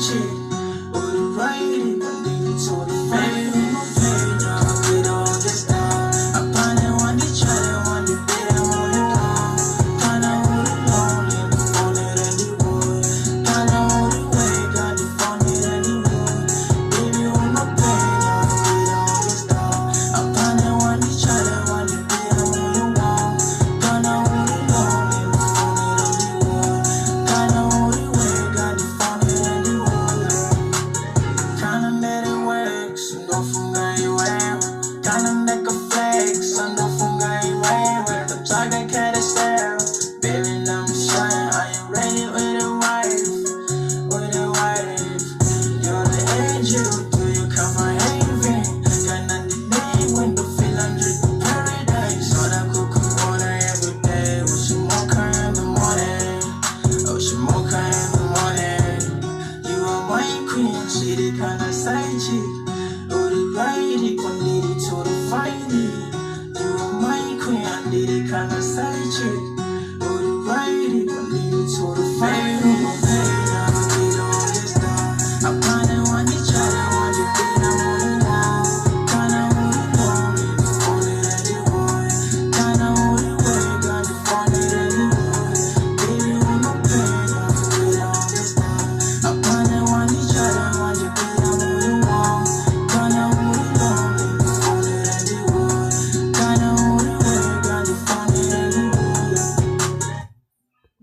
chick. Or the writing, I leave it to the fame. Unopenya, get all this down. I find it one to try it, one to bet I'm on it down. Kinda hold it long, and the phone it and the wood. Kinda hold it way, got the phone it and the wood. Baby, unopenya, get all this down. I find it one to try it, one to bet I'm on your wall. Kinda hold it long, and the phone it and the wood. Kinda hold it way, got the phone it and the wood. Kinda made it work, so no funga iwewe. Kinda make a flex, so no funga iwewe. The target can't stare, baby, I'm shine. Are you ready with a wife? With a wife, you're the angel, do you come from heaven? Kinda the name when the feeling drip in paradise. So that cook water every day, oh she mocha in the morning, oh she mocha in the morning. You are my queen, she the kind of side chick.